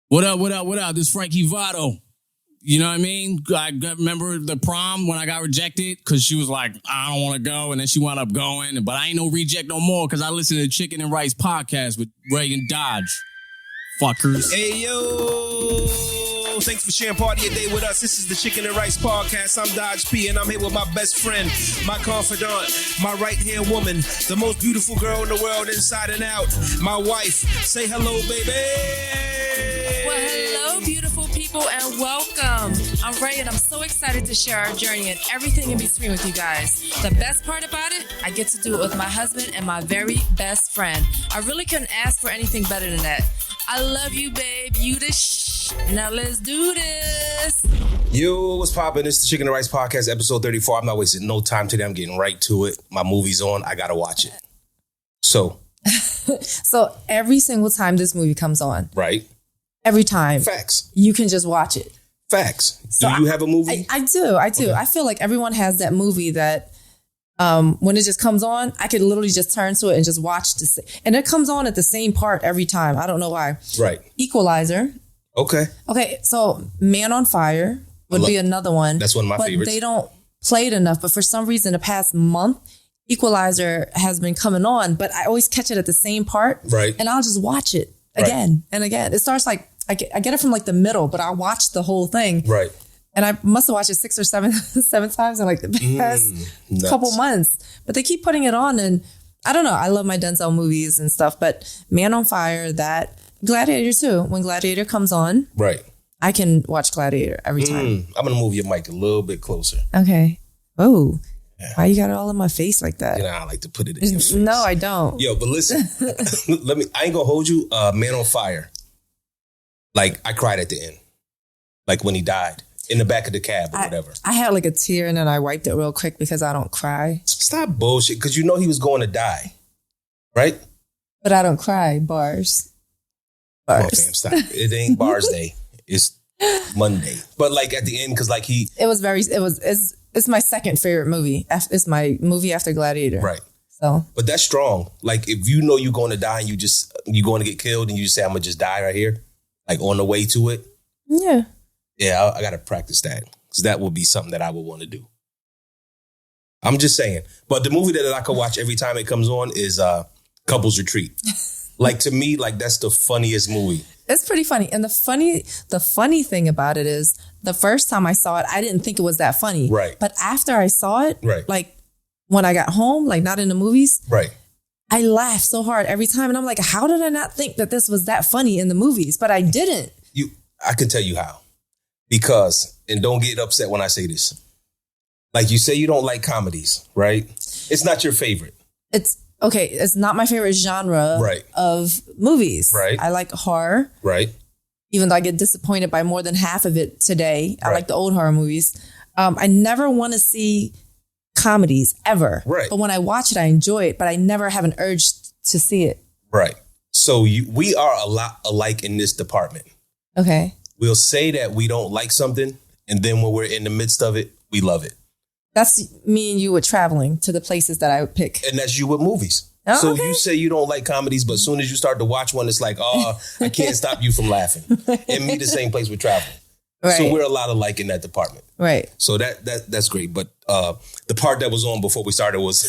What up, what up, what up? This is Frankie Votto. You know what I mean? Remember the prom when I got rejected? Because she was like, I don't want to go. And then she wound up going. But I ain't no reject no more because I listen to the Chicken and Rice podcast with Reagan Dodge. Fuckers. Hey, yo. Thanks for sharing part of your day with us. This is the Chicken and Rice podcast. I'm Dodge P, and I'm here with my best friend, my confidant, my right-hand woman, the most beautiful girl in the world inside and out, my wife. Say hello, baby. Well, hello, beautiful people, and welcome. I'm Ray, and I'm so excited to share our journey and everything in between with you guys. The best part about it, I get to do it with my husband and my very best friend. I really couldn't ask for anything better than that. I love you, babe. You the Now let's do this. Yo, what's poppin'? It's the Chicken and Rice podcast, episode 34. I'm not wasting no time today. I'm getting right to it. My movie's on. I gotta watch it. So every single time this movie comes on, right? Every time. Facts. You can just watch it. Facts. So do you have a movie? I do. Okay. I feel like everyone has that movie that when it just comes on, I could literally just turn to it and just watch this. And it comes on at the same part every time. I don't know why. Right. Equalizer. Okay. So Man on Fire would be another one. That's one of my favorites. They don't play it enough. But for some reason, the past month, Equalizer has been coming on. But I always catch it at the same part. Right. And I'll just watch it again and again. It starts like, I get it from like the middle, but I watch the whole thing. Right. And I must have watched it 6 or 7 times in like the past couple months. But they keep putting it on, and I don't know. I love my Denzel movies and stuff, but Man on Fire, that Gladiator too. When Gladiator comes on, right, I can watch Gladiator every time. I'm gonna move your mic a little bit closer. Okay. Oh, why you got it all in my face like that? You know, I like to put it in your face. No, I don't. Yo, but listen, I ain't gonna hold you. Man on Fire. Like, I cried at the end. Like when he died in the back of the cab or whatever. I had like a tear and then I wiped it real quick because I don't cry. Stop bullshit. Because you know he was going to die. Right? But I don't cry. Bars. Oh, fam, stop. It ain't Bars Day. It's Monday. But like at the end, because like it's my second favorite movie. It's my movie after Gladiator. Right. So. But that's strong. Like if you know you're going to die and you're going to get killed and you just say, I'm going to just die right here. Like on the way to it. Yeah. Yeah, I got to practice that because that would be something that I would want to do. I'm just saying. But the movie that I could watch every time it comes on is Couples Retreat. Like to me, like that's the funniest movie. It's pretty funny. And the funny thing about it is the first time I saw it, I didn't think it was that funny. Right. But after I saw it, right, like when I got home, like not in the movies, right, I laughed so hard every time. And I'm like, how did I not think that this was that funny in the movies? But I didn't. I can tell you how. Because, and don't get upset when I say this, like you say you don't like comedies, right? It's not your favorite. It's okay. It's not my favorite genre of movies. Right. I like horror. Right. Even though I get disappointed by more than half of it today. I like the old horror movies. I never want to see comedies ever. Right. But when I watch it, I enjoy it, but I never have an urge to see it. Right. So we are a lot alike in this department. Okay. We'll say that we don't like something, and then when we're in the midst of it, we love it. That's me and you with traveling to the places that I would pick. And that's you with movies. Oh, so okay. You say you don't like comedies, but as soon as you start to watch one, it's like, oh, I can't stop you from laughing. And me the same place with traveling. Right. So we're a lot alike in that department. Right. So that's great. But the part that was on before we started was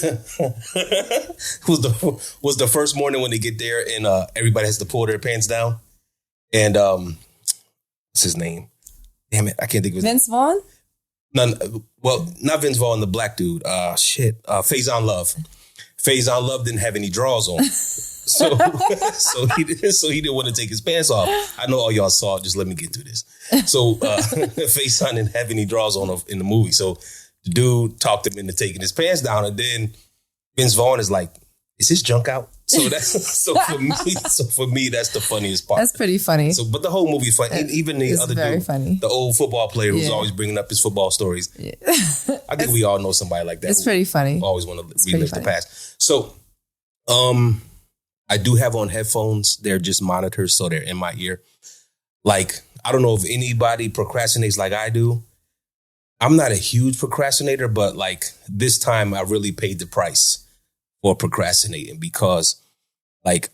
was the first morning when they get there and everybody has to pull their pants down. And what's his name? Damn it, I can't think of his name. Vince Vaughn? Well, not Vince Vaughn, the black dude. Faison Love. Faison Love didn't have any drawers on. So he didn't want to take his pants off. I know all y'all saw it. Just let me get through this. So Faison didn't have any drawers on in the movie. So the dude talked him into taking his pants down. And then Vince Vaughn is like, is his junk out? So for me, that's the funniest part. That's pretty funny. So, but the whole movie is funny. And even the other dude, funny. The old football player who's always bringing up his football stories. Yeah. I think we all know somebody like that. It's pretty funny. Always want to relive the past. So, I do have on headphones. They're just monitors, so they're in my ear. Like, I don't know if anybody procrastinates like I do. I'm not a huge procrastinator, but like this time I really paid the price for procrastinating because like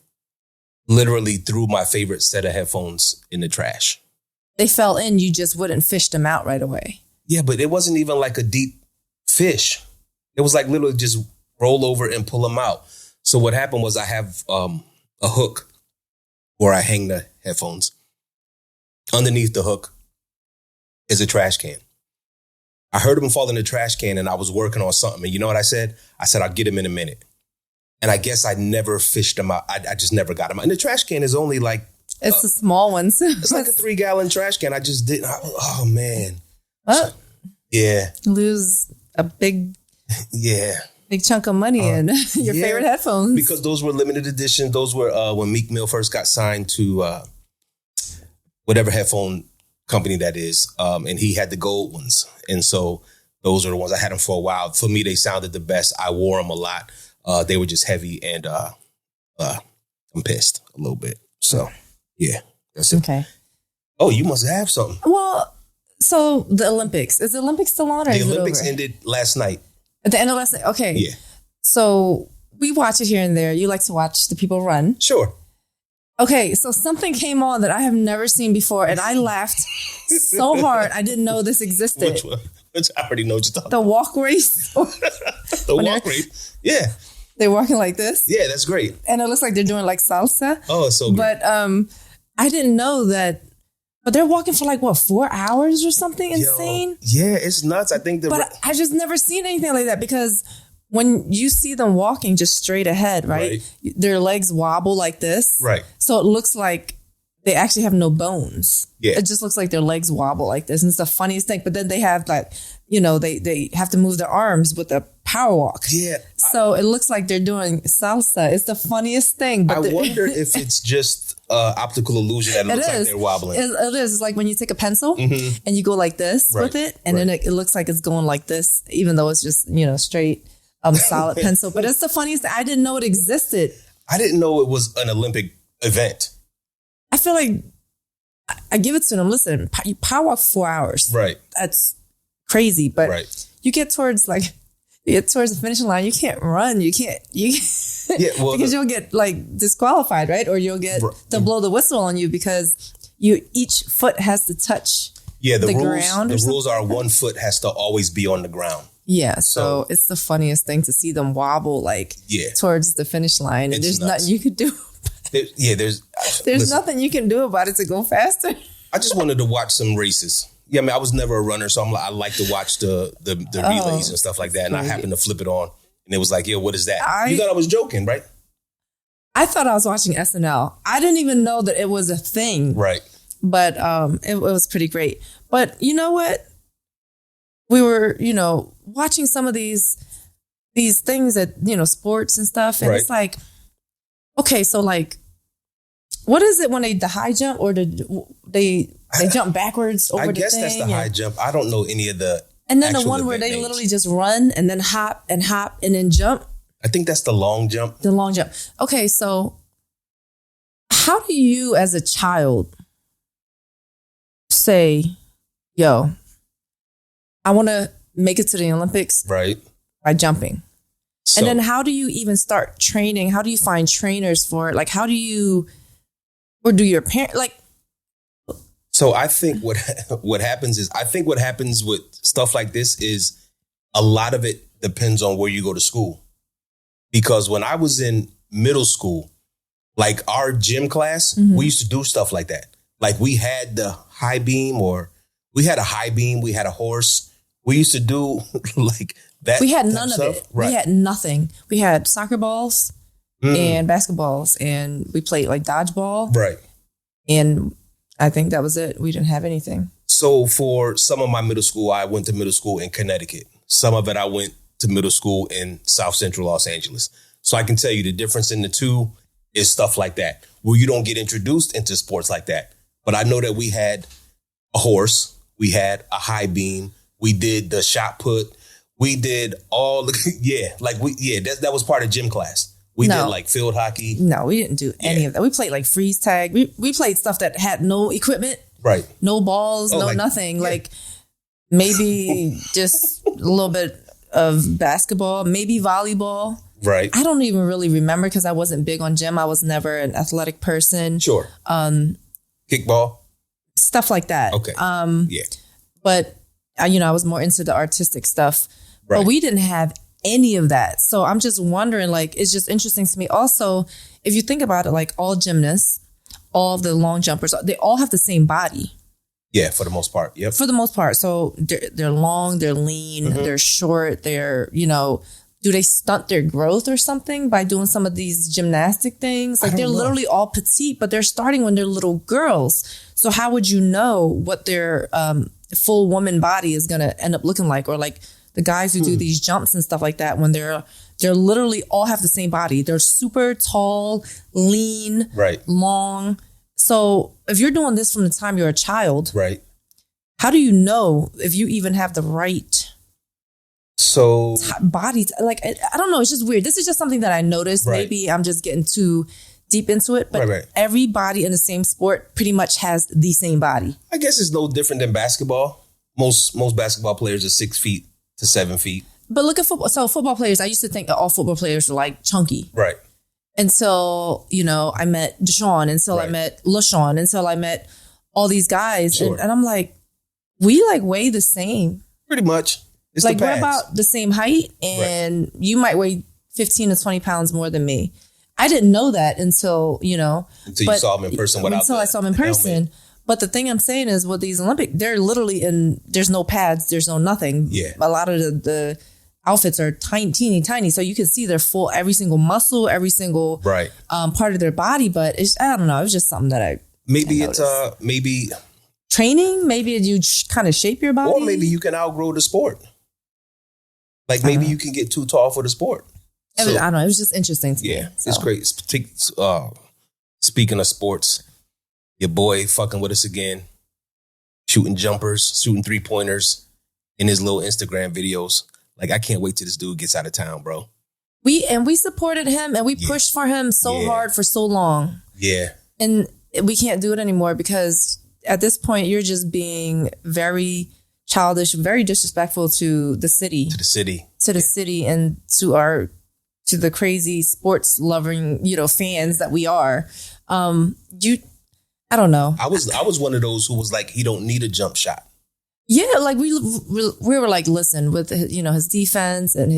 literally threw my favorite set of headphones in the trash. They fell in, you just wouldn't fish them out right away. Yeah, but it wasn't even like a deep fish. It was like literally just roll over and pull them out. So what happened was I have a hook where I hang the headphones. Underneath the hook is a trash can. I heard him fall in the trash can and I was working on something. And you know what I said? I said, I'll get him in a minute. And I guess I never fished them out. I just never got them out. And the trash can is only like... It's the small ones. It's like a 3-gallon trash can. I just didn't... Oh, man. Well, yeah. Lose a big... Yeah. Big chunk of money in your favorite headphones. Because those were limited edition. Those were when Meek Mill first got signed to whatever headphone company that is. And he had the gold ones. And so those are the ones. I had them for a while. For me, they sounded the best. I wore them a lot. They were just heavy and I'm pissed a little bit. So, yeah, that's it. Okay. Oh, you must have something. Well, so the Olympics. Is the Olympics still on or is it over? The Olympics ended last night. At the end of last night? Okay. Yeah. So we watch it here and there. You like to watch the people run. Sure. Okay, so something came on that I have never seen before, and I laughed so hard I didn't know this existed. Which one? Which I already know what you're talking The walk race. The walk race. Yeah. They're walking like this. Yeah, that's great. And it looks like they're doing like salsa. Oh, it's so good. But I didn't know that. But they're walking for like, what, 4 hours or something insane? Yeah, it's nuts. I think But I just never seen anything like that because when you see them walking just straight ahead, right? Their legs wobble like this. Right. So it looks like they actually have no bones. Yeah. It just looks like their legs wobble like this. And it's the funniest thing. But then they have like, they have to move their arms with a power walk. Yeah. So it looks like they're doing salsa. It's the funniest thing. But I wonder if it's just optical illusion that it looks like they're wobbling. It is. It's like when you take a pencil and you go like this with it. And then it looks like it's going like this, even though it's just, straight solid pencil. But it's the funniest thing. I didn't know it existed. I didn't know it was an Olympic event. I feel like I give it to them. Listen, you power walk 4 hours. Right. That's crazy. But you get towards the finish line, you can't run. You can't. Because you'll get like disqualified, right? Or you'll get to blow the whistle on you because each foot has to touch the ground. The rules are 1 foot has to always be on the ground. Yeah, so it's the funniest thing to see them wobble towards the finish line, and there's nothing you could do. There's nothing you can do about it to go faster. I just wanted to watch some races. Yeah, I mean, I was never a runner, so I like to watch the relays and stuff like that. And I happened to flip it on, and it was like, "Yo, what is that?" You thought I was joking, right? I thought I was watching SNL. I didn't even know that it was a thing, right? But it was pretty great. But you know what? We were, watching some of these things at sports and stuff, and it's like, okay, so like, what is it when the high jump or they jump backwards over the thing? I guess that's the high jump. I don't know any of the. And then the one where they literally just run and then hop and then jump. I think that's the long jump. The long jump. Okay, so how do you as a child say, yo, I want to make it to the Olympics by jumping? So, and then how do you even start training? How do you find trainers for it? Like, how do you, or do your parents, like? So I think what happens with stuff like this is a lot of it depends on where you go to school. Because when I was in middle school, like our gym class, we used to do stuff like that. Like we had the high beam we had a horse. We used to do like that. We had none of stuff. it. Right. We had nothing. We had soccer balls and basketballs, and we played like dodgeball. Right. And I think that was it. We didn't have anything. So for some of my middle school, I went to middle school in Connecticut. Some of it I went to middle school in South Central Los Angeles. So I can tell you the difference in the two is stuff like that, where you don't get introduced into sports like that. But I know that we had a horse, we had a high beam, we did the shot put, we did all the, that was part of gym class. We did like field hockey. No, we didn't do any of that. We played like freeze tag. We played stuff that had no equipment. Right. No balls, nothing. Yeah. Like maybe just a little bit of basketball, maybe volleyball. Right. I don't even really remember because I wasn't big on gym. I was never an athletic person. Sure. Kickball. Stuff like that. Okay. Yeah. But, I was more into the artistic stuff. Right. But we didn't have any of that. So I'm just wondering, like, it's just interesting to me. Also, if you think about it, like all gymnasts, all the long jumpers, they all have the same body. Yeah, for the most part. Yep. For the most part. So they're long, they're lean, they're short, they're, do they stunt their growth or something by doing some of these gymnastic things? Like they're literally all petite, but they're starting when they're little girls. So how would you know what their full woman body is going to end up looking like? Or like the guys who do these jumps and stuff like that, when they're literally all have the same body. They're super tall, lean, long. So if you're doing this from the time you're a child, how do you know if you even have the right body? Like, I don't know. It's just weird. This is just something that I noticed. Maybe I'm just getting too deep into it, but everybody in the same sport pretty much has the same body. I guess it's no different than basketball. Most basketball players are 6 feet to 7 feet. But look at football. So football players, I used to think that all football players were like chunky. Right. Until, I met Deshaun, until I met LaShawn, until I met all these guys. Sure. And I'm like, we like weigh the same. Pretty much. It's like the pads. we're about the same height, and you might weigh 15 to 20 pounds more than me. I didn't know that until you saw him in person. Until I saw him in person. Helmet. But the thing I'm saying is with these Olympic, they're literally there's no pads, there's no nothing. Yeah. A lot of the outfits are tiny. So you can see their full, every single muscle, every single part of their body. But I don't know. It was just something that I maybe training. Maybe you kind of shape your body. Or maybe you can outgrow the sport. Like maybe you can get too tall for the sport. I don't know. It was just interesting to me. Yeah, it's great. Speaking of sports, your boy fucking with us again. Shooting jumpers, shooting 3-pointers in his little Instagram videos. Like, I can't wait till this dude gets out of town, bro. We supported him and we pushed for him so hard for so long. Yeah. And we can't do it anymore because at this point, you're just being very childish, very disrespectful to the city. To the city and to the crazy sports loving, fans that we are. I don't know. I was one of those who was like, he don't need a jump shot. Yeah, like we were like, listen, with his defense and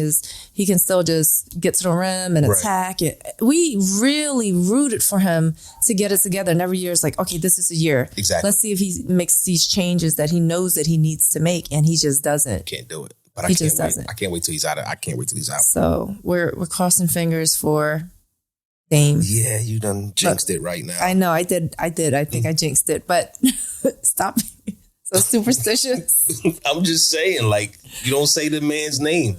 he can still just get to the rim and attack. We really rooted for him to get it together. And every year it's like, okay, this is a year. Exactly. Let's see if he makes these changes that he knows that he needs to make, and he just doesn't. Can't do it. But he just doesn't. I can't wait till he's out. I can't wait till he's out. So we're crossing fingers for Dame. Yeah, you done jinxed it right now. I know, I did. I think I jinxed it, but stop being so superstitious. I'm just saying, like, you don't say the man's name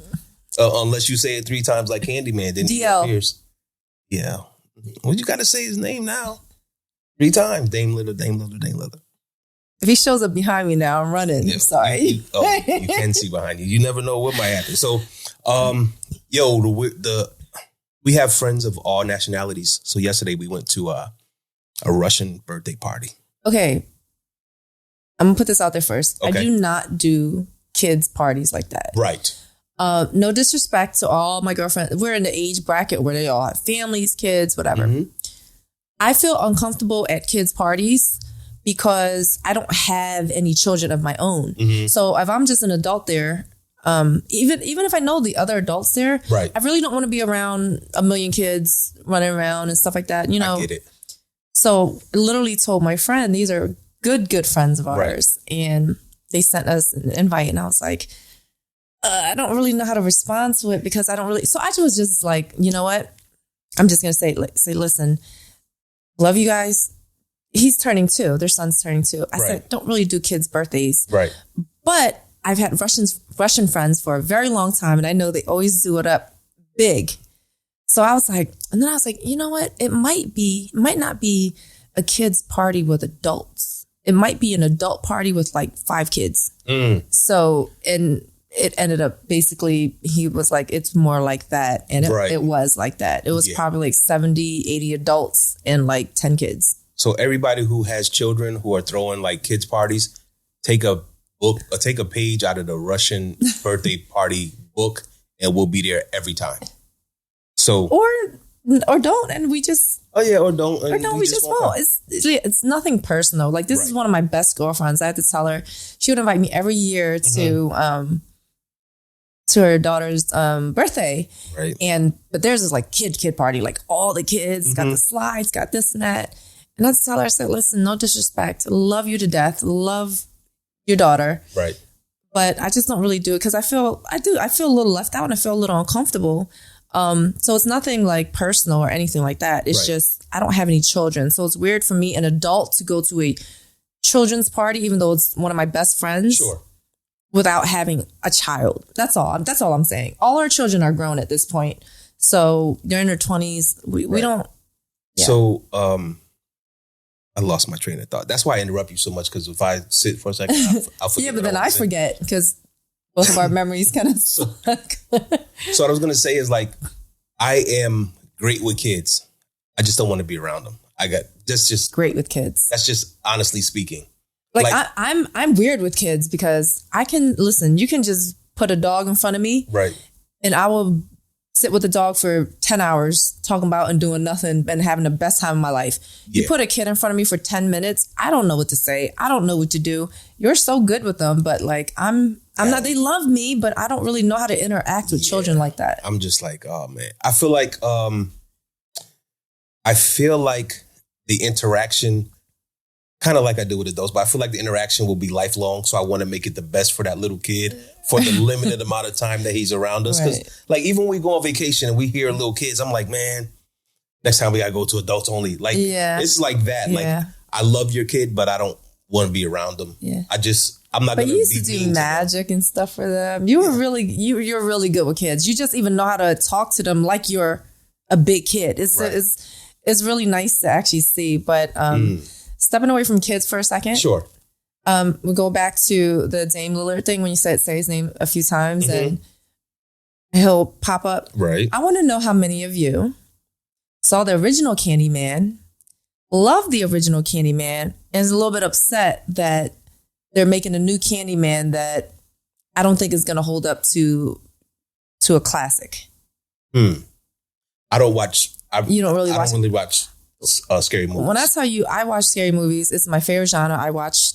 unless you say it 3 times like Candyman. Then DL. He appears. Yeah. Well, you got to say his name now. 3 times. Dame Lillard, Dame Lillard, Dame Lillard. If he shows up behind me now, I'm running. Yeah, I'm sorry. You can see behind you. You never know what might happen. So, we have friends of all nationalities. So yesterday we went to a Russian birthday party. Okay. I'm going to put this out there first. Okay. I do not do kids' parties like that. Right. No disrespect to all my girlfriends. We're in the age bracket where they all have families, kids, whatever. Mm-hmm. I feel uncomfortable at kids' parties because I don't have any children of my own. Mm-hmm. So if I'm just an adult there, even if I know the other adults there, right. I really don't want to be around a million kids running around and stuff like that. I get it. So I literally told my friend, these are good friends of ours. Right. And they sent us an invite and I was like, I don't really know how to respond to it because I don't really. So I was just like, you know what? I'm just going to say, listen, love you guys. He's turning 2. Their son's turning 2. I said, don't really do kids' birthdays. Right. But I've had Russian friends for a very long time, and I know they always do it up big. So I was like, you know what? It might not be a kids' party with adults. It might be an adult party with like 5 kids. Mm. So, and it ended up basically, he was like, it's more like that. And it was like that. It was probably like 70, 80 adults and like 10 kids. So everybody who has children who are throwing like kids parties, take a book or take a page out of the Russian birthday party book and we'll be there every time. So or don't, and we just or don't, we just won't. It's nothing personal. Like this is one of my best girlfriends. I had to tell her she would invite me every year to her daughter's birthday, right? But there's this like kid party, like all the kids got the slides, got this and that. And I had to tell her, I said, listen, no disrespect, love you to death, love your daughter, right? But I just don't really do it because I feel a little left out and I feel a little uncomfortable. So it's nothing like personal or anything like that. It's just, I don't have any children. So it's weird for me, an adult, to go to a children's party, even though it's one of my best friends, without having a child. That's all I'm saying. All our children are grown at this point. So they're in their 20s. We don't. Yeah. So, I lost my train of thought. That's why I interrupt you so much. Cause if I sit for a second, I'll forget. Yeah, but then I forget because both of our memories kind of suck. So what I was going to say is like, I am great with kids. I just don't want to be around them. That's just great with kids. That's just honestly speaking. Like I'm weird with kids because I can listen. You can just put a dog in front of me. Right. And I will sit with the dog for 10 hours talking about and doing nothing and having the best time of my life. Yeah. You put a kid in front of me for 10 minutes. I don't know what to say. I don't know what to do. You're so good with them, but like I'm not, they love me, but I don't really know how to interact with children like that. I'm just like, oh man. I feel like the interaction, kind of like I do with adults, but I feel like the interaction will be lifelong. So I want to make it the best for that little kid for the limited amount of time that he's around us. Because like even when we go on vacation and we hear little kids, I'm like, man, next time we got to go to adults only. Like it's like that. Yeah. Like I love your kid, but I don't want to be around them. Yeah. I'm not. But you used to do magic and stuff for them. You were you're really good with kids. You just even know how to talk to them like you're a big kid. It's really nice to actually see. But stepping away from kids for a second. Sure. We'll go back to the Dame Lillard thing when you say his name a few times and he'll pop up. Right. I want to know how many of you saw the original Candyman, loved the original Candyman, and is a little bit upset that they're making a new Candyman that I don't think is going to hold up to a classic. I don't watch. You don't really watch. I don't really watch scary movies. When I tell you I watch scary movies, it's my favorite genre. I watch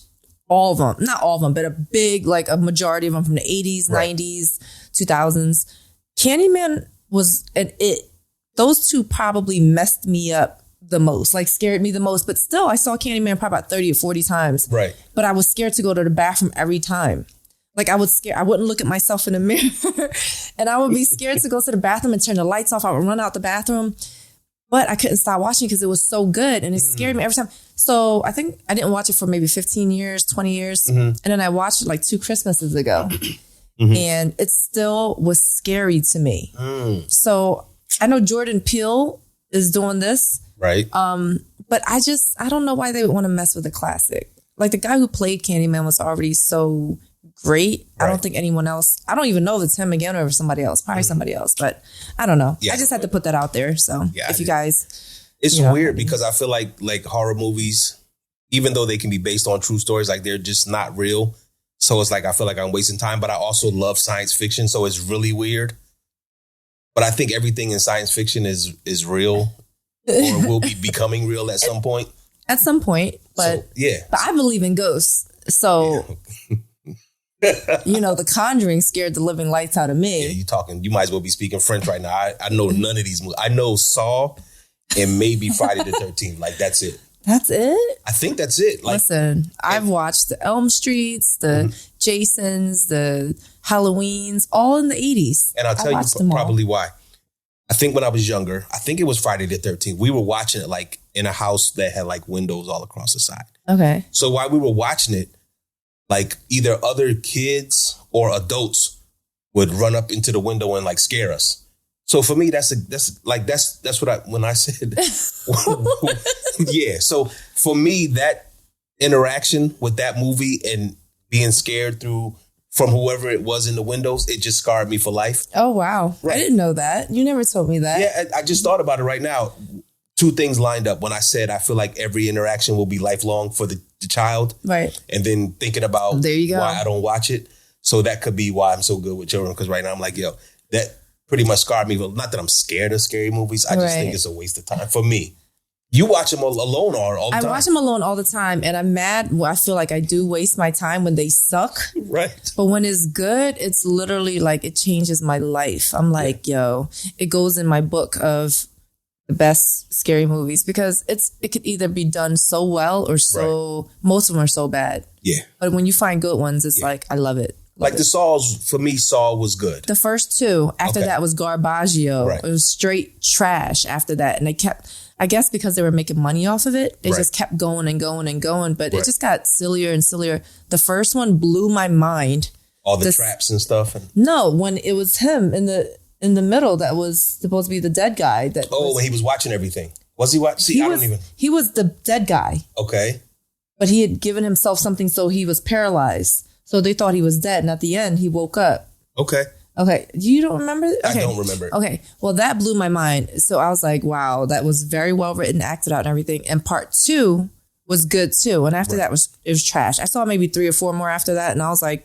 all of them. Not all of them, but a majority of them from the 80s, 90s, 2000s. Candyman was an it. Those two probably messed me up the most, like scared me the most. But still, I saw Candyman probably about 30 or 40 times. Right. But I was scared to go to the bathroom every time. Like I wouldn't look at myself in the mirror and I would be scared to go to the bathroom and turn the lights off. I would run out the bathroom, but I couldn't stop watching because it was so good and it scared me every time. So I think I didn't watch it for maybe 15 years, 20 years. And then I watched it like 2 Christmases ago and it still was scary to me. So I know Jordan Peele is doing this. Right. But I don't know why they would want to mess with a classic. Like the guy who played Candyman was already so great. Right. I don't think anyone else, I don't even know if it's him again or somebody else, probably somebody else, but I don't know. Yeah, I just had to put that out there. So if you guys, it's weird because I feel like horror movies, even though they can be based on true stories, like they're just not real. So it's like, I feel like I'm wasting time, but I also love science fiction. So it's really weird. But I think everything in science fiction is real or will be becoming real at some point. At some point, but But I believe in ghosts. So The Conjuring scared the living lights out of me. Yeah, you might as well be speaking French right now. I know none of these movies. I know Saw and maybe Friday the 13th. Like, that's it. That's it? I think that's it. Like, listen, I've watched the Elm Streets, the Jasons, the Halloweens, all in the 80s. And I'll tell you probably why. I think when I was younger, I think it was Friday the 13th. We were watching it like in a house that had like windows all across the side. Okay. So while we were watching it, like either other kids or adults would run up into the window and like scare us. So for me, that's what when I said, yeah. So for me, that interaction with that movie and being scared from whoever it was in the windows, it just scarred me for life. Oh, wow. Right. I didn't know that. You never told me that. Yeah, I just thought about it right now. 2 things lined up when I said I feel like every interaction will be lifelong for the child. Right. And then thinking about why I don't watch it. So that could be why I'm so good with children. Because right now I'm like, pretty much scarred me. Well, not that I'm scared of scary movies. I just think it's a waste of time for me. You watch them alone all the time. I watch them alone all the time, and I'm mad. Well, I feel like I do waste my time when they suck. Right. But when it's good, it's literally like it changes my life. I'm like, yo, it goes in my book of the best scary movies because it could either be done so well or most of them are so bad. Yeah. But when you find good ones, it's like, I love it. Like the Saws, for me, Saw was good. The first two. After that was Garbaggio. Right. It was straight trash after that. And they kept, I guess because they were making money off of it, they just kept going and going and going. But it just got sillier and sillier. The first one blew my mind. All the traps and stuff? No, when it was him in the middle that was supposed to be the dead guy. When he was watching everything. Was he watching? See, He was the dead guy. Okay. But he had given himself something so he was paralyzed. So they thought he was dead. And at the end, he woke up. Okay. You don't remember? Okay. I don't remember it. Okay. Well, that blew my mind. So I was like, wow, that was very well written, acted out and everything. And part 2 was good too. And after that, it was trash. I saw maybe 3 or 4 more after that. And I was like,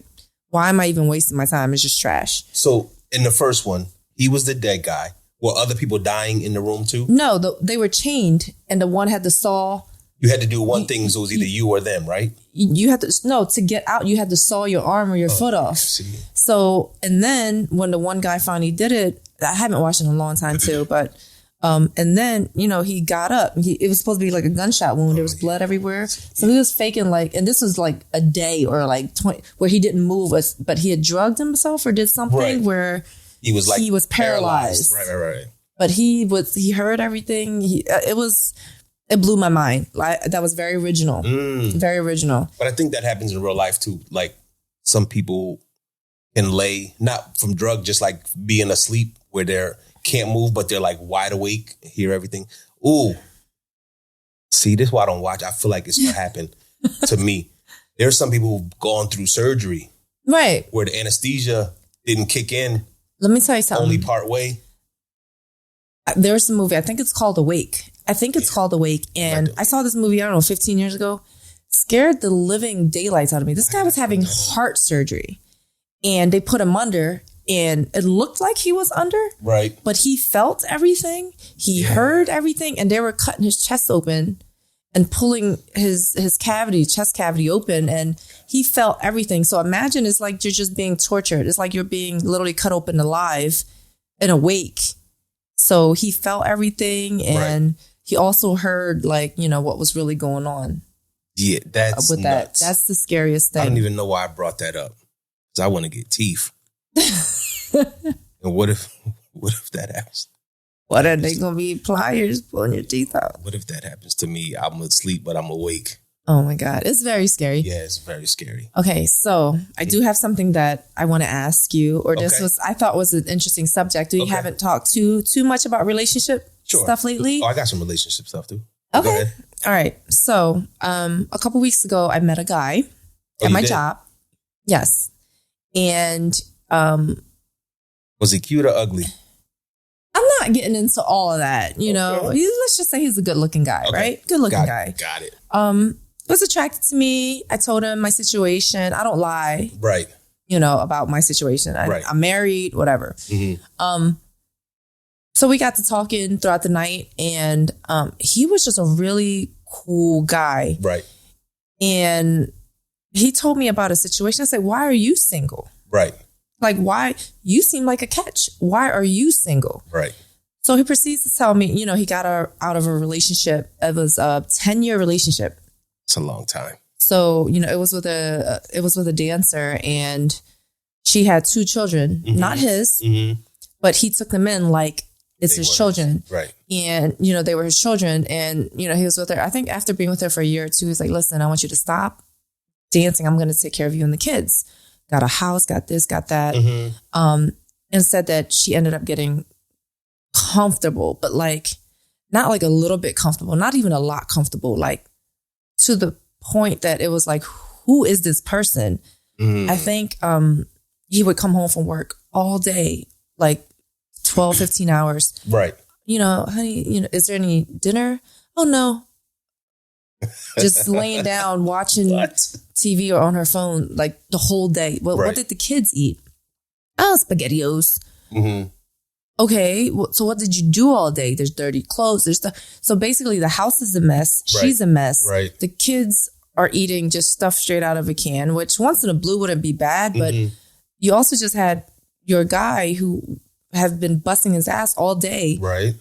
why am I even wasting my time? It's just trash. So in the first one, he was the dead guy. Were other people dying in the room too? No, they were chained. And the one had the saw. You had to do one thing, so it was either you or them, right? You had to get out, you had to saw your arm or your foot off. So, and then when the one guy finally did it, I haven't watched it in a long time too, but, and then, he got up. It was supposed to be like a gunshot wound. There was blood everywhere. So he was faking and this was like a day or like 20, where he didn't move, but he had drugged himself or did something where he was paralyzed. Right. But he heard everything. It blew my mind. That was very original. Very original. But I think that happens in real life too. Like some people can lay, not from drug, just like being asleep where they can't move, but they're like wide awake, hear everything. Ooh. See, this is why I don't watch. I feel like it's going to happen to me. There's some people who've gone through surgery. Right. Where the anesthesia didn't kick in. Let me tell you something. Only part way. There's a movie, I think it's called Awake. And I saw this movie, I don't know, 15 years ago. Scared the living daylights out of me. This guy was having heart surgery. And they put him under. And it looked like he was under. Right. But he felt everything. He heard everything. And they were cutting his chest open and pulling his chest cavity open. And he felt everything. So imagine it's like you're just being tortured. It's like you're being literally cut open alive and awake. So he felt everything. And he also heard what was really going on. Yeah, that's with nuts. That. That's the scariest thing. I don't even know why I brought that up. Because I want to get teeth. And what if that happens? What are they going to be pliers pulling your teeth out? What if that happens to me? I'm asleep, but I'm awake. Oh my God. It's very scary. Yeah, it's very scary. Okay. So I do have something that I want to ask you, or I thought was an interesting subject. We haven't talked too much about relationship stuff lately. Oh, I got some relationship stuff too. Okay. Go ahead. All right. So, a couple weeks ago, I met a guy at my job. Yes. And, was he cute or ugly? I'm not getting into all of that, know. Let's just say he's a good-looking guy, right? Good-looking guy. Got it. Was attracted to me. I told him my situation. I don't lie. Right. About my situation. I'm married, whatever. Mm-hmm. So we got to talking throughout the night, and he was just a really cool guy. Right. And he told me about a situation. I said, why are you single? Right. Like, why? You seem like a catch. Why are you single? Right. So he proceeds to tell me, he got out of a relationship. It was a 10-year relationship. It's a long time. So, it was with a dancer, and she had 2 children, not his, but he took them in like it's his children. Right. And, they were his children. And, he was with her. I think after being with her for a year or 2, he's like, listen, I want you to stop dancing. I'm going to take care of you and the kids. Got a house, got this, got that. And said that she ended up getting comfortable, but not like a little bit comfortable, not even a lot comfortable, to the point that it was like, who is this person? I think he would come home from work all day, 12, 15 hours. Right. Honey, is there any dinner? Oh, no. Just laying down, watching TV or on her phone, the whole day. What did the kids eat? Oh, SpaghettiOs. okay, so what did you do all day? There's dirty clothes. There's stuff. So basically the house is a mess. Right. She's a mess. Right. The kids are eating just stuff straight out of a can, which once in a blue wouldn't be bad. But you also just had your guy who have been busting his ass all day. Right.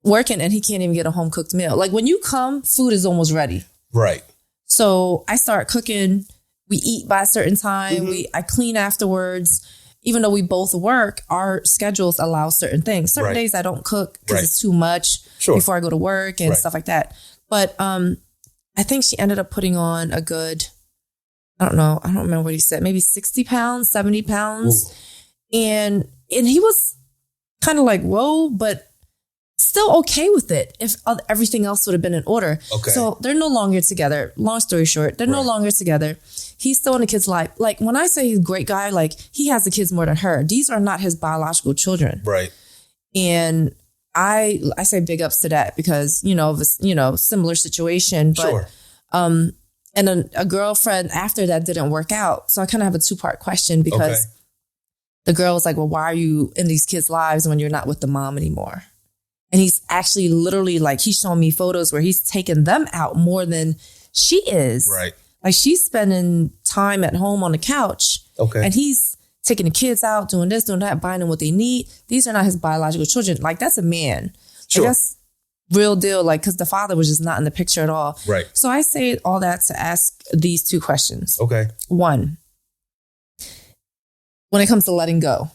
Working, and he can't even get a home cooked meal. Like when you come, food is almost ready. Right. So I start cooking. We eat by a certain time. I clean afterwards. Even though we both work, our schedules allow certain things. Certain days I don't cook because it's too much before I go to work and stuff like that. But I think she ended up putting on a good, I don't remember what he said, maybe 60 pounds, 70 pounds. Ooh. And he was kind of like, whoa, but still okay with it if everything else would have been in order. Okay. So they're no longer together. Long story short, they're no longer together. He's still in the kid's life. Like when I say he's a great guy, like he has the kids more than her. These are not his biological children. Right. And I say big ups to that because, similar situation. But, and a girlfriend after that didn't work out. So I kind of have a 2-part question because the girl was like, well, why are you in these kids' lives when you're not with the mom anymore? And he's actually literally like, he's showing me photos where he's taking them out more than she is. Right. Like she's spending time at home on the couch. Okay. And he's taking the kids out, doing this, doing that, buying them what they need. These are not his biological children. Like that's a man. Sure. Like, that's real deal. Like, cause the father was just not in the picture at all. Right. So I say all that to ask these 2 questions. Okay. 1, when it comes to letting go.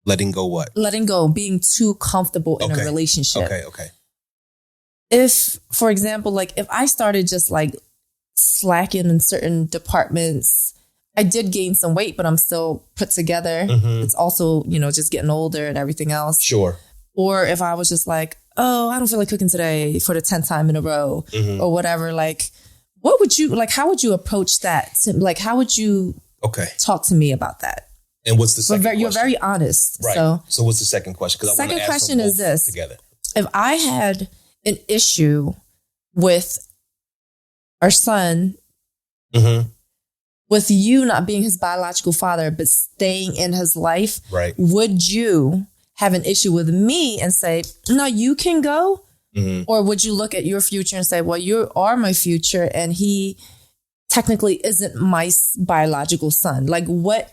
Letting go what? Letting go, being too comfortable in a relationship. Okay. If, for example, like if I started just like slacking in certain departments, I did gain some weight, but I'm still put together. It's also, just getting older and everything else. Sure. Or if I was just like, oh, I don't feel like cooking today for the 10th time in a row or whatever, like, what would you, like, how would you approach that? Like, how would you talk to me about that? And what's the second question? You're very honest. Right. So what's the second question? Second question is this. Together. If I had an issue with our son, with you not being his biological father, but staying in his life, would you have an issue with me and say, no, you can go? Or would you look at your future and say, well, you are my future and he technically isn't my biological son? Like what?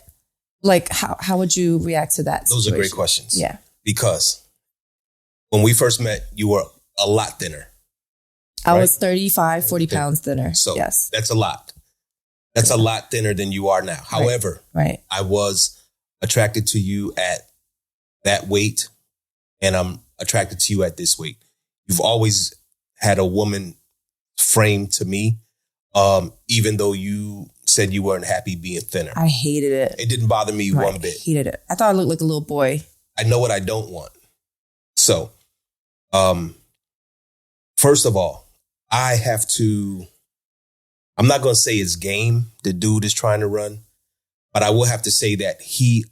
Like, how would you react to that situation? Those are great questions. Yeah. Because when we first met, you were a lot thinner. I was 35, 40 pounds thinner. So yes, that's a lot. That's a lot thinner than you are now. However, I was attracted to you at that weight and I'm attracted to you at this weight. You've always had a woman frame to me, even though you said you weren't happy being thinner. I hated it. It didn't bother me one bit. I hated it. I thought I looked like a little boy. I know what I don't want. So, first of all, I'm not going to say it's game the dude is trying to run, but I will have to say that he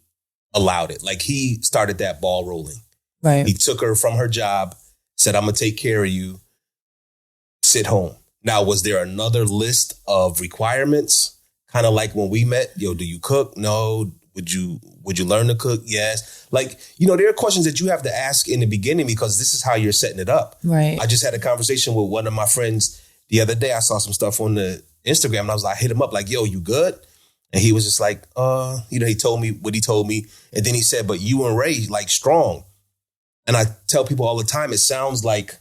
allowed it. Like he started that ball rolling. Right. He took her from her job, said, I'm going to take care of you, sit home. Now, was there another list of requirements? Kind of like when we met, do you cook? No. Would you learn to cook? Yes. Like, there are questions that you have to ask in the beginning because this is how you're setting it up. Right. I just had a conversation with one of my friends the other day. I saw some stuff on the Instagram and I hit him up like, yo, you good? And he was just like, he told me what he told me. And then he said, but you and Ray, like strong. And I tell people all the time, it sounds like,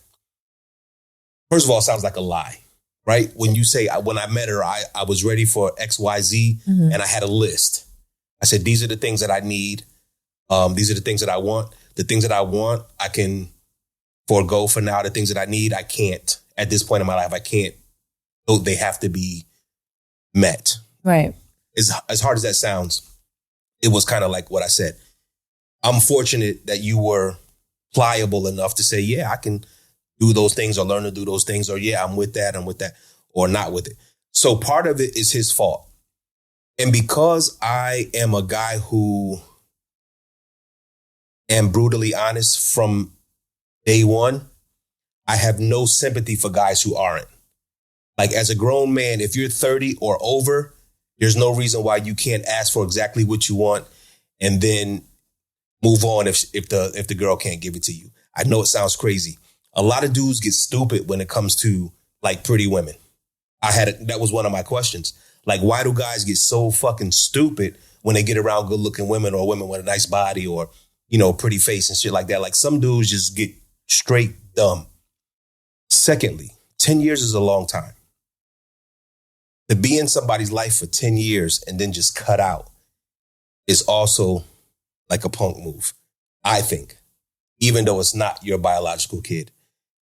first of all, it sounds like a lie. Right? When you say, when I met her, I was ready for X, Y, Z, and I had a list. I said, these are the things that I need. These are the things that I want. The things that I want, I can forego for now. The things that I need, I can't. At this point in my life, I can't. They have to be met. Right. As hard as that sounds, it was kind of like what I said. I'm fortunate that you were pliable enough to say, yeah, I can do those things or learn to do those things, or yeah, I'm with that, or not with it. So part of it is his fault. And because I am a guy who am brutally honest from day one, I have no sympathy for guys who aren't. Like as a grown man, if you're 30 or over, there's no reason why you can't ask for exactly what you want and then move on if the girl can't give it to you. I know it sounds crazy. A lot of dudes get stupid when it comes to like pretty women. That was one of my questions. Like, why do guys get so fucking stupid when they get around good looking women or women with a nice body or, pretty face and shit like that? Like, some dudes just get straight dumb. Secondly, 10 years is a long time. To be in somebody's life for 10 years and then just cut out is also like a punk move, I think, even though it's not your biological kid,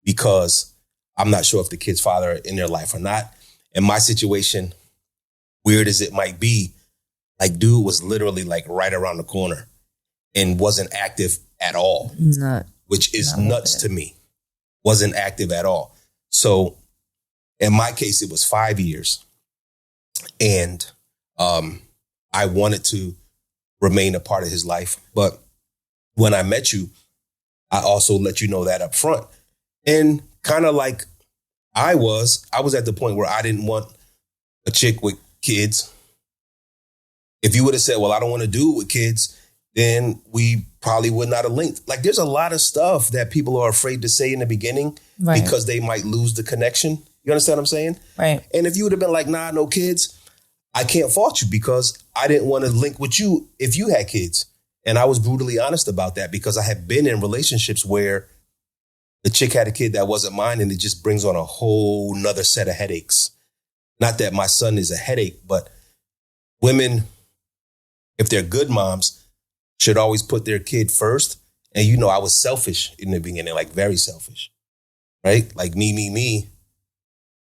because I'm not sure if the kid's father are in their life or not. In my situation, weird as it might be, like, dude was literally like right around the corner and wasn't active at all, which is nuts to me. Wasn't active at all. So in my case, it was 5 years. And I wanted to remain a part of his life. But when I met you, I also let you know that up front. And kind of like I was at the point where I didn't want a chick with kids. If you would have said, well, I don't want to do it with kids, then we probably would not have linked. Like, there's a lot of stuff that people are afraid to say in the beginning because they might lose the connection. You understand what I'm saying? Right. And if you would have been like, nah, no kids, I can't fault you because I didn't want to link with you if you had kids. And I was brutally honest about that because I had been in relationships where the chick had a kid that wasn't mine, and it just brings on a whole nother set of headaches. Not that my son is a headache, but women, if they're good moms, should always put their kid first. And I was selfish in the beginning, like very selfish, right? Like me.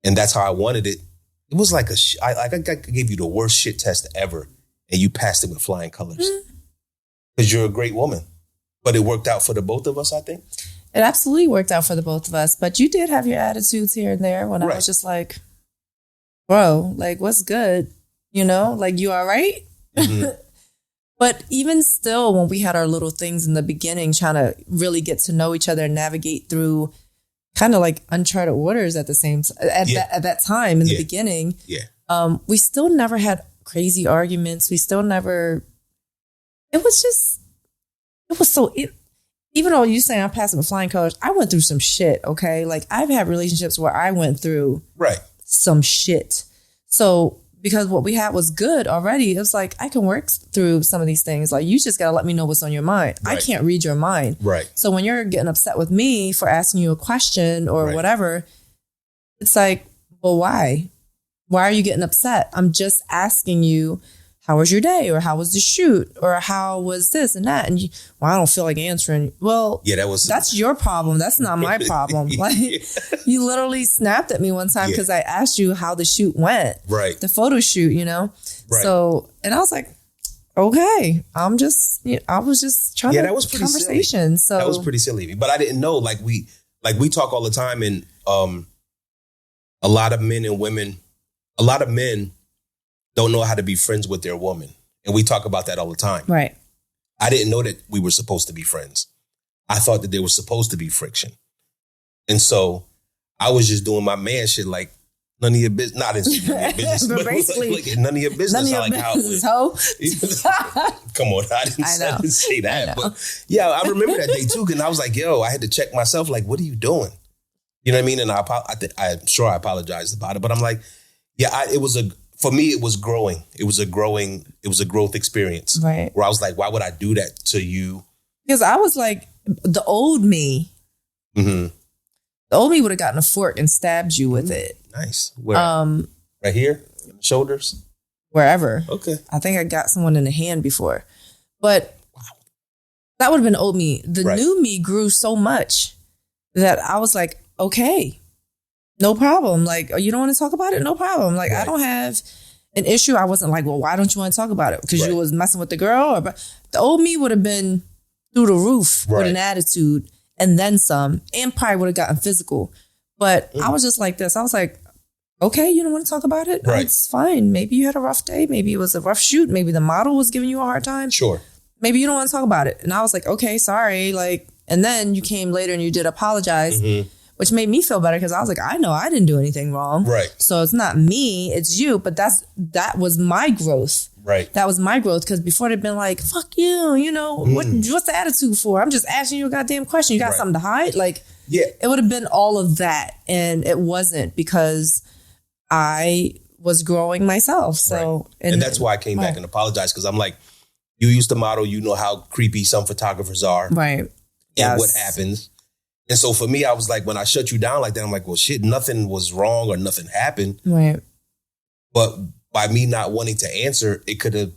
And that's how I wanted it. It was like I gave you the worst shit test ever, and you passed it with flying colors. Because you're a great woman. But it worked out for the both of us, I think. It absolutely worked out for the both of us. But you did have your attitudes here and there when I was just like, bro, like, what's good? Like, you all right? Mm-hmm. But even still, when we had our little things in the beginning, trying to really get to know each other and navigate through kind of like uncharted waters at the same at that time in the beginning. Yeah. We still never had crazy arguments. We still never. It was so. Even though you saying I'm passing with flying colors, I went through some shit. Okay, like I've had relationships where I went through some shit. So because what we had was good already, it was like I can work through some of these things. Like, you just gotta let me know what's on your mind. I can't read your mind. Right. So when you're getting upset with me for asking you a question or whatever, it's like, well, why? Why are you getting upset? I'm just asking you, how was your day? Or how was the shoot? Or how was this and that? And I don't feel like answering. Well, that's your problem. That's not my problem. Like, you literally snapped at me one time because I asked you how the shoot went. Right. The photo shoot, Right. So, and I was like, okay, I was just trying to have a conversation. So that was pretty silly. But I didn't know, like we talk all the time, and a lot of men don't know how to be friends with their woman. And we talk about that all the time. Right. I didn't know that we were supposed to be friends. I thought that there was supposed to be friction. And so I was just doing my man shit, like, none of your business. Not none of your business. but basically, like, none of your business. None of your business, Come on, I didn't say that. But yeah, I remember that day too. And I was like, yo, I had to check myself. Like, what are you doing? You know what I mean? And I'm sure I apologized about it. But I'm like, for me, it was growing. It was a growth experience. Right. Where I was like, why would I do that to you? Because I was like, the old me. Mm-hmm. The old me would have gotten a fork and stabbed you with it. Nice. Where? Right here? Shoulders? Wherever. Okay. I think I got someone in the hand before. But that would have been old me. The new me grew so much that I was like, okay. No problem. Like, oh, you don't want to talk about it? No problem. Like, I don't have an issue. I wasn't like, well, why don't you want to talk about it? Because you was messing with the girl? The old me would have been through the roof with an attitude and then some, and probably would have gotten physical. But I was just like this. I was like, okay, you don't want to talk about it? Right. It's fine. Maybe you had a rough day. Maybe it was a rough shoot. Maybe the model was giving you a hard time. Sure. Maybe you don't want to talk about it. And I was like, okay, sorry. Like, and then you came later and you did apologize. Mm-hmm. which made me feel better because I was like, I know I didn't do anything wrong. Right. So it's not me, it's you. But that was my growth. Right. That was my growth because before they'd been like, fuck you, you know, what's the attitude for? I'm just asking you a goddamn question. You got something to hide? Like, yeah, it would have been all of that. And it wasn't because I was growing myself. So, and that's why I came back and apologized because I'm like, you used to model, you know how creepy some photographers are. Right. And what happens. And so for me, I was like, when I shut you down like that, I'm like, well, shit, nothing was wrong or nothing happened. Right. But by me not wanting to answer, it could have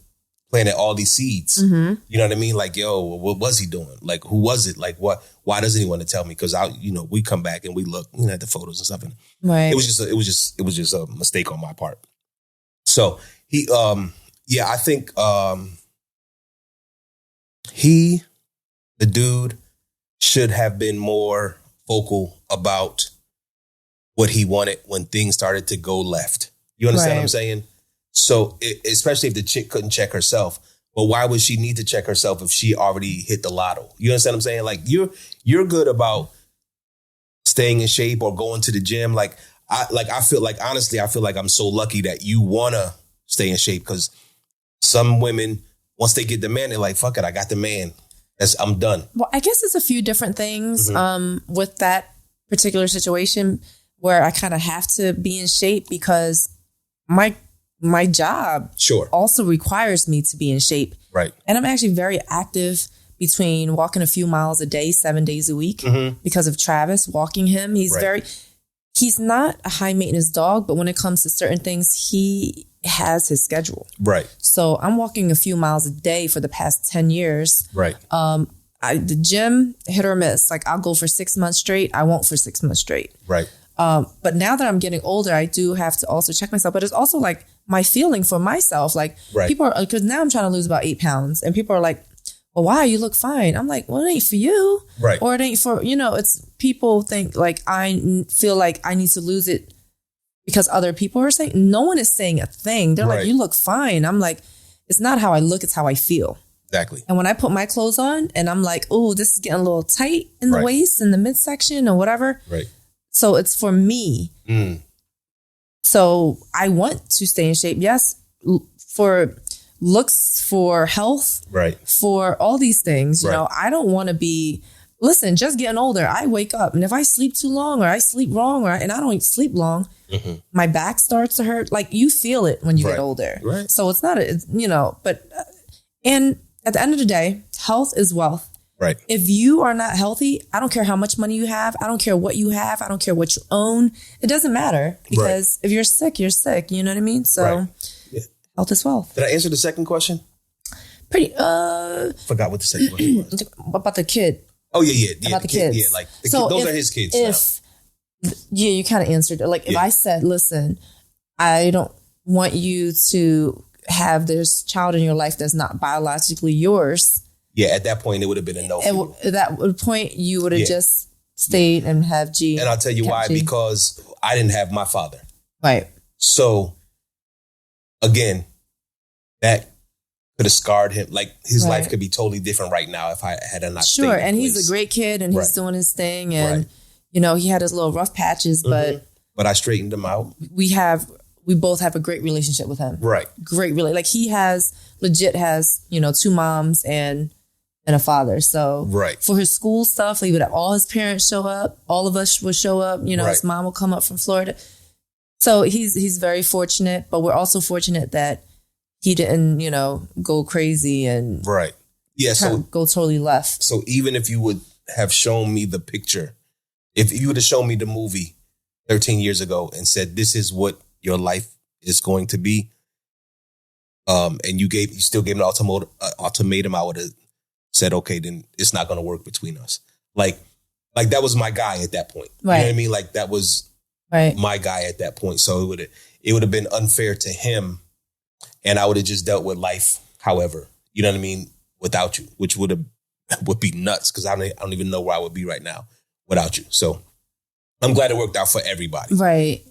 planted all these seeds. Mm-hmm. You know what I mean? Like, yo, what was he doing? Like, who was it? Like, why doesn't he want to tell me? Because we come back and we look, at the photos and stuff. And right. It was just a mistake on my part. So he, I think the dude should have been more vocal about what he wanted when things started to go left. You understand what I'm saying? So especially if the chick couldn't check herself, but why would she need to check herself if she already hit the lotto? You understand what I'm saying? Like you're good about staying in shape or going to the gym. I feel like I'm so lucky that you want to stay in shape because some women, once they get the man, they're like, fuck it, I got the man. I'm done. Well, I guess it's a few different things with that particular situation where I kind of have to be in shape because my job also requires me to be in shape. Right. And I'm actually very active between walking a few miles a day, 7 days a week because of Travis, walking him. He's not a high maintenance dog, but when it comes to certain things, he has his schedule. Right. So I'm walking a few miles a day for the past 10 years. Right. The gym, hit or miss. Like I'll go for 6 months straight. I won't for 6 months straight. Right. But now that I'm getting older, I do have to also check myself. But it's also like my feeling for myself. Like people are, because now I'm trying to lose about 8 pounds and people are like, well, why? You look fine. I'm like, well, it ain't for you. Right. Or it ain't for, it's people think like I feel like I need to lose it because other people are saying, no one is saying a thing. They're like, you look fine. I'm like, it's not how I look, it's how I feel. Exactly. And when I put my clothes on and I'm like, oh, this is getting a little tight in the waist and the midsection or whatever. Right. So it's for me. So I want to stay in shape. Yes. For looks, for health, for all these things, you know, I don't want to be, listen, just getting older. I wake up and if I sleep too long or I sleep wrong and I don't sleep long, my back starts to hurt. Like you feel it when you get older. Right. So it's not, and at the end of the day, health is wealth. Right. If you are not healthy, I don't care how much money you have. I don't care what you have. I don't care what you own. It doesn't matter because if you're sick, you're sick. You know what I mean? So health is wealth. Did I answer the second question? Forgot what the second question was. About the kid. Oh, yeah. About the kids. Yeah, like those are his kids now. Yeah, you kind of answered it. Like if I said, listen, I don't want you to have this child in your life that's not biologically yours. Yeah, at that point, it would have been a no. At that point, you would have just stayed and have G. And I'll tell you why, because I didn't have my father. Right. So, again, that could have scarred him. Like, his life could be totally different right now if I had not stayed in and place. He's a great kid, and he's doing his thing. And, he had his little rough patches, but I straightened him out. We both have a great relationship with him. Right. Great, really. Like, he legit has, 2 moms and a father. So for his school stuff, he would have all his parents show up. All of us would show up. His mom will come up from Florida. So he's very fortunate, but we're also fortunate that he didn't, go crazy and go totally left. So even if you would have shown me the picture, if you would have shown me the movie 13 years ago and said, this is what your life is going to be, and you still gave an ultimatum, I would have said, okay, then it's not going to work between us. Like that was my guy at that point. You know what I mean? Like that was my guy at that point. So it would have been unfair to him, and I would have just dealt with life. However, you know what I mean, without you, which would be nuts because I don't even know where I would be right now without you. So I'm glad it worked out for everybody. Right.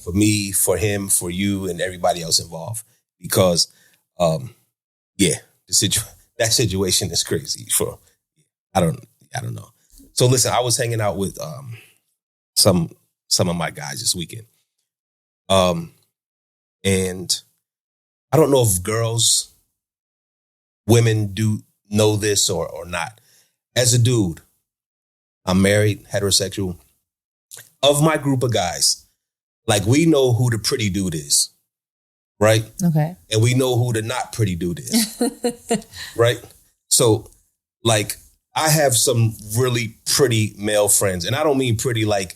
For me, for him, for you, and everybody else involved. Because, that situation is crazy. I don't know. So listen, I was hanging out with some of my guys this weekend. And I don't know if women do know this or not. As a dude, I'm married, heterosexual. Of my group of guys, like, we know who the pretty dude is, right? Okay. And we know who the not pretty dude is, right? So, like, I have some really pretty male friends, and I don't mean pretty like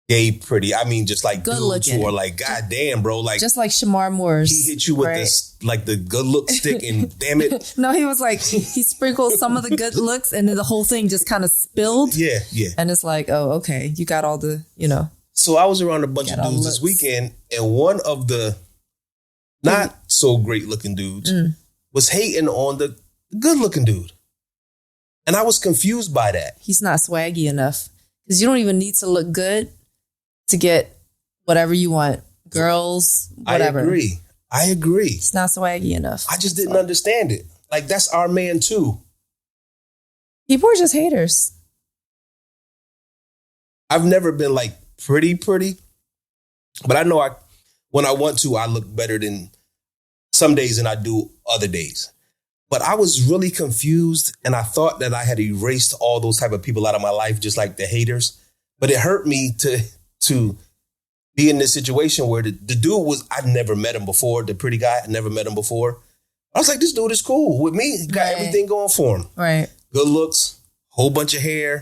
gay pretty. I mean just like good dudes looking. who are like, God damn, bro, like just like Shamar Moore's. He hit you with this, like, the good look stick, and damn it. No, he was like, he sprinkled some of the good looks, and then the whole thing just kind of spilled. Yeah. And it's like, oh, okay, you got all the, So I was around a bunch of dudes this weekend, and one of the not so great looking dudes was hating on the good looking dude. And I was confused by that. He's not swaggy enough, because you don't even need to look good to get whatever you want. Girls, whatever. I agree. It's not swaggy enough. I just didn't understand it. Like, that's our man too. People are just haters. I've never been like pretty, but I know when I want to, I look better than some days than I do other days. But I was really confused, and I thought that I had erased all those type of people out of my life, just like the haters. But it hurt me to be in this situation where the dude was, I'd never met him before, the pretty guy, I'd never met him before. I was like, this dude is cool with me. He got everything going for him. Right. Good looks, whole bunch of hair,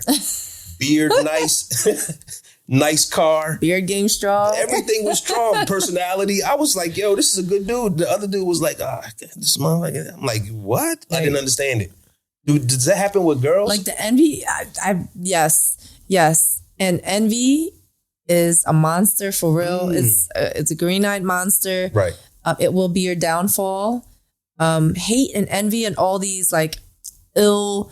beard nice, nice car. Beard game strong. Everything was strong. Personality. I was like, yo, this is a good dude. The other dude was like, this motherfucker. I'm like, what? Right. I didn't understand it. Dude, does that happen with girls? Like the envy? Yes. And envy is a monster for real. It's a green-eyed monster. Right. It will be your downfall. Hate and envy and all these like ill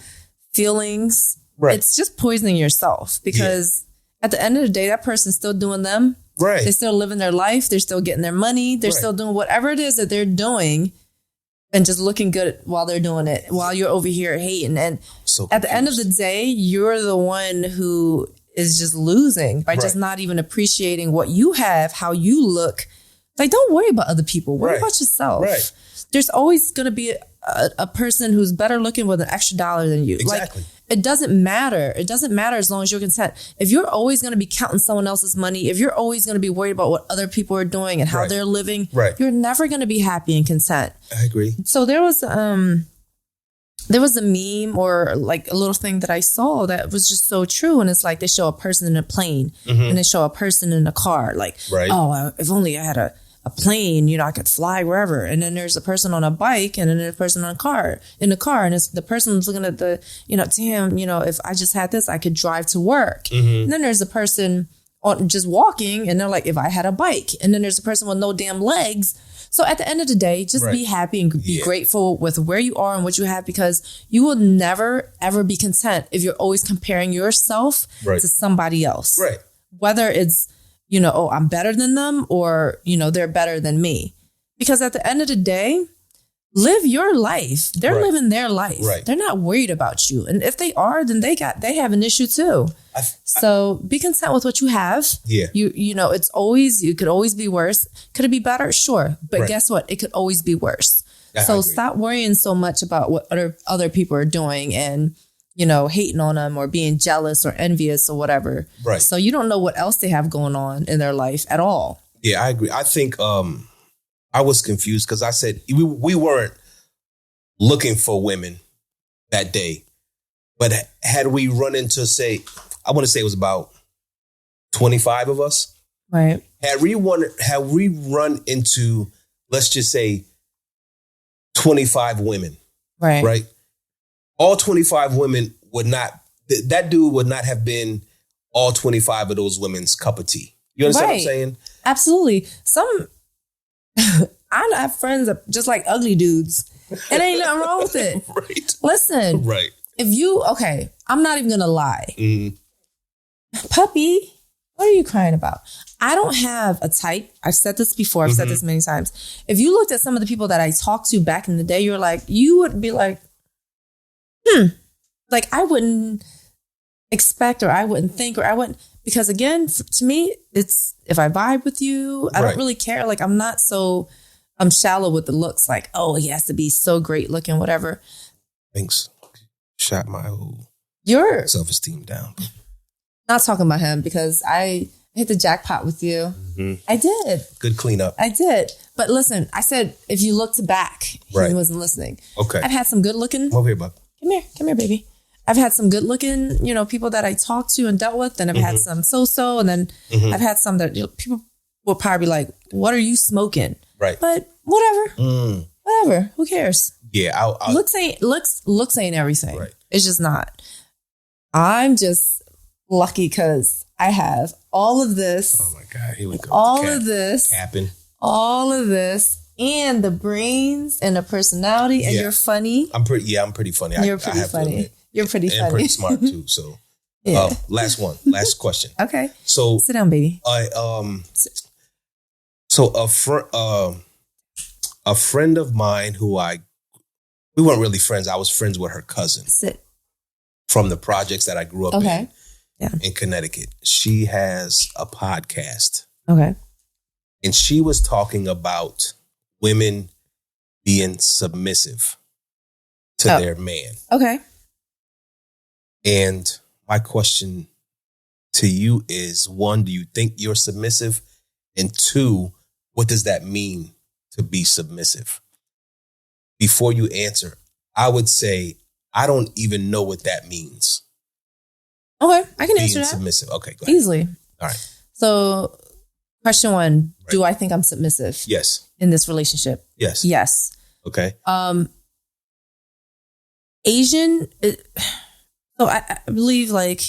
feelings. Right. It's just poisoning yourself, because at the end of the day, that person's still doing them. Right. They're still living their life. They're still getting their money. They're still doing whatever it is that they're doing, and just looking good while they're doing it, while you're over here hating. And at the end of the day, you're the one who is just losing by just not even appreciating what you have, how you look. Like, don't worry about other people. Worry about yourself. Right. There's always going to be a person who's better looking with an extra dollar than you. Exactly. Like, it doesn't matter. It doesn't matter as long as you're content. If you're always going to be counting someone else's money, if you're always going to be worried about what other people are doing and how they're living, you're never going to be happy and content. I agree. So there was a meme or like a little thing that I saw that was just so true. And it's like, they show a person in a plane and they show a person in a car. Like, oh, if only I had a plane, I could fly wherever. And then there's a person on a bike, and then there's a person in the car. And it's the person's looking at the, damn, if I just had this, I could drive to work. And then there's a person on just walking, and they're like, if I had a bike. And then there's a person with no damn legs. So at the end of the day, just be happy and be grateful with where you are and what you have, because you will never, ever be content if you're always comparing yourself to somebody else. Right. Whether it's, oh, I'm better than them, or, they're better than me. Because at the end of the day, live your life. They're living their life. Right. They're not worried about you. And if they are, then they have an issue too. So be content with what you have. Yeah. It's always, it could always be worse. Could it be better? Sure. But guess what? It could always be worse. So stop worrying so much about what other people are doing and, hating on them or being jealous or envious or whatever. Right. So you don't know what else they have going on in their life at all. Yeah, I agree. I think I was confused because I said we weren't looking for women that day. But had we run into, I want to say it was about 25 of us. Right. Had we run into, let's just say, 25 women. Right. Right. All 25 women that dude would not have been all 25 of those women's cup of tea. You understand what I'm saying? Absolutely. I have friends that just like ugly dudes. And ain't nothing wrong with it. Right. Listen. Right. I'm not even going to lie. Puppy, what are you crying about? I don't have a type. I've said this before. I've said this many times. If you looked at some of the people that I talked to back in the day, you would be like, like I wouldn't expect, or I wouldn't think, or I wouldn't, because again, to me, it's if I vibe with you, I don't really care. Like I'm shallow with the looks. Like, oh, he has to be so great looking, whatever. Thanks. Shot my whole self-esteem down. Not talking about him because I hit the jackpot with you. Mm-hmm. I did. Good cleanup. I did. But listen, I said, if you looked back, he wasn't listening. Okay. I've had some good looking. Come over here, bub. Come here, baby. I've had some good looking, people that I talked to and dealt with. And I've had some so-so. And then I've had some that people will probably be like, what are you smoking? Right. But whatever. Whatever. Who cares? Yeah. Looks ain't everything. Right. It's just not. I'm just lucky because I have all of this. Oh my God. Here we go. All of this. Capping. All of this. And the brains and the personality. And you're funny. I'm pretty funny. You're pretty funny. You're pretty funny. And pretty smart too. So last one. Last question. Okay. So sit down, baby. So a friend of mine who we weren't really friends. I was friends with her cousin. Sit. From the projects that I grew up in. Yeah. In Connecticut. She has a podcast. Okay. And she was talking about women being submissive to their man. Okay. And my question to you is, one, do you think you're submissive? And two, what does that mean to be submissive? Before you answer, I would say, I don't even know what that means. Okay, I can answer that. Submissive. Okay, go ahead. Easily. All right. So, question one, do I think I'm submissive? Yes. In this relationship? Yes. Yes. Okay. Asian, so I believe like